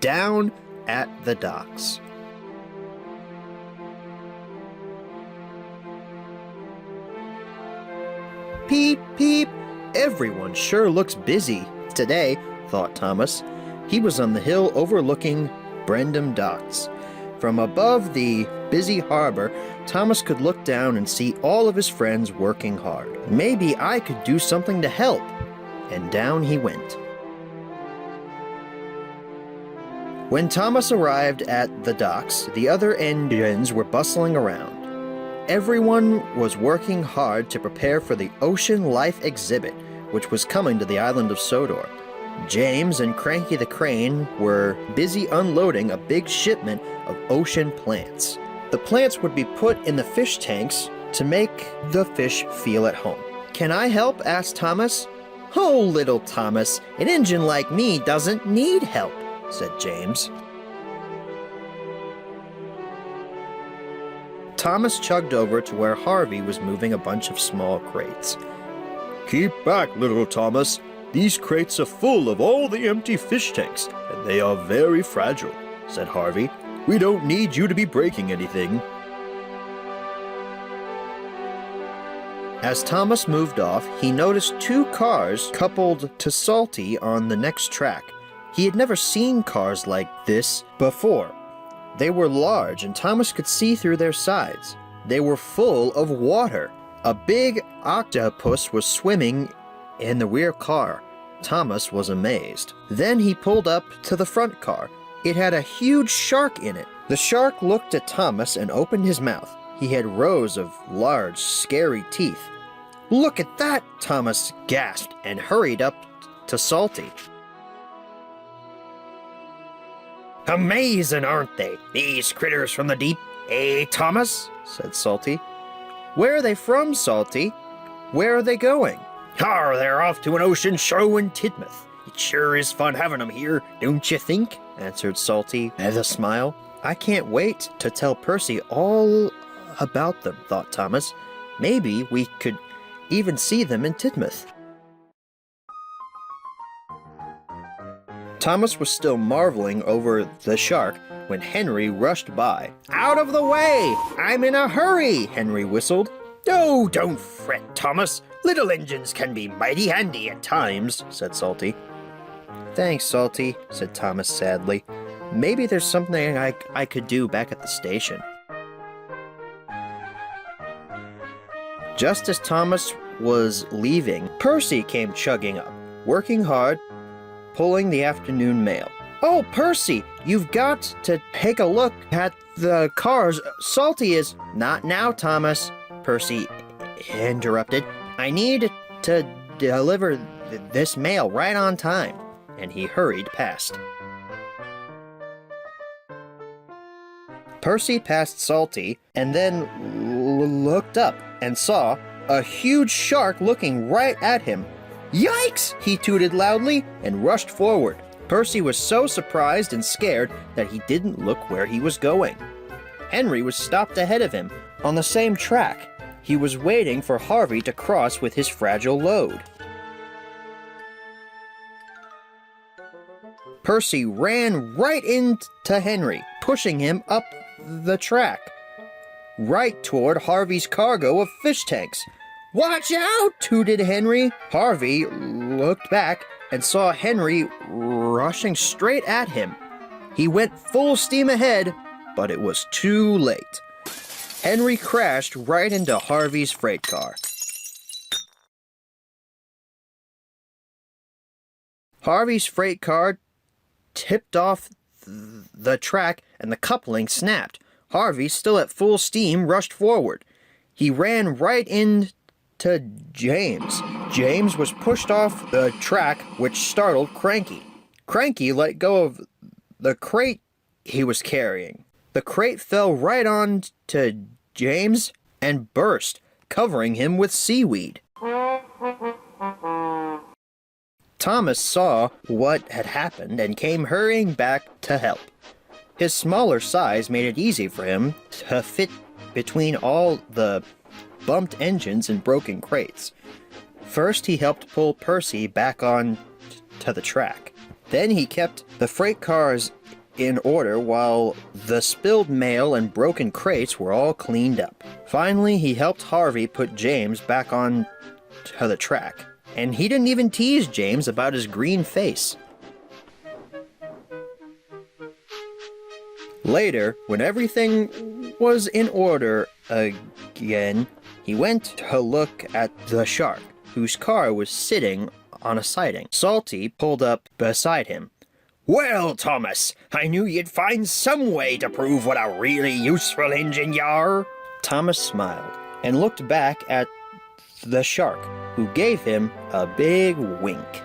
down at the docks. Peep, peep, everyone sure looks busy today, thought Thomas. He was on the hill overlooking Brendam Docks. From above the busy harbor, Thomas could look down and see all of his friends working hard. Maybe I could do something to help. And down he went. When Thomas arrived at the docks, the other engines were bustling around. Everyone was working hard to prepare for the Ocean Life exhibit, which was coming to the island of Sodor. James and Cranky the Crane were busy unloading a big shipment of ocean plants. The plants would be put in the fish tanks to make the fish feel at home. "Can I help?" asked Thomas. "Oh, little Thomas, an engine like me doesn't need help," said James. Thomas chugged over to where Harvey was moving a bunch of small crates. "Keep back, little Thomas. These crates are full of all the empty fish tanks, and they are very fragile," said Harvey. "We don't need you to be breaking anything." As Thomas moved off, he noticed two cars coupled to Salty on the next track. He had never seen cars like this before. They were large, and Thomas could see through their sides. They were full of water. A big octopus was swimming in the rear car. Thomas was amazed. Then he pulled up to the front car. It had a huge shark in it. The shark looked at Thomas and opened his mouth. He had rows of large, scary teeth. "Look at that!" Thomas gasped and hurried up to Salty. "Amazing, aren't they, these critters from the deep, eh, Thomas?" said Salty. "Where are they from, Salty? Where are they going?" They're off to an ocean show in Tidmouth. It sure is fun having them here, don't you think?" answered Salty with a smile. "I can't wait to tell Percy all about them," thought Thomas. "Maybe we could even see them in Tidmouth." Thomas was still marveling over the shark when Henry rushed by. "Out of the way! I'm in a hurry!" Henry whistled. "Oh, don't fret, Thomas. Little engines can be mighty handy at times," said Salty. "Thanks, Salty," said Thomas sadly. "Maybe there's something I could do back at the station." Just as Thomas was leaving, Percy came chugging up, working hard, pulling the afternoon mail. "Oh, Percy, you've got to take a look at the cars. Salty is—" "Not now, Thomas," Percy interrupted. "I need to deliver this mail right on time." And he hurried past. Percy passed Salty and then looked up and saw a huge shark looking right at him. "Yikes!" he tooted loudly and rushed forward. Percy was so surprised and scared that he didn't look where he was going. Henry was stopped ahead of him on the same track. He was waiting for Harvey to cross with his fragile load. Percy ran right into Henry, pushing him up the track, right toward Harvey's cargo of fish tanks. "Watch out!" tooted Henry. Harvey looked back and saw Henry rushing straight at him. He went full steam ahead, but it was too late. Henry crashed right into Harvey's freight car. Harvey's freight car tipped off the track and the coupling snapped. Harvey, still at full steam, rushed forward. He ran right into James. James was pushed off the track, which startled Cranky. Cranky let go of the crate he was carrying. The crate fell right on to James and burst, covering him with seaweed. Thomas saw what had happened and came hurrying back to help. His smaller size made it easy for him to fit between all the bumped engines and broken crates. First, he helped pull Percy back on to the track. Then he kept the freight cars in order while the spilled mail and broken crates were all cleaned up. Finally, he helped Harvey put James back on to the track. And he didn't even tease James about his green face. Later, when everything was in order again, he went to look at the shark, whose car was sitting on a siding. Salty pulled up beside him. "Well, Thomas, I knew you'd find some way to prove what a really useful engine you are." Thomas smiled and looked back at the shark, who gave him a big wink.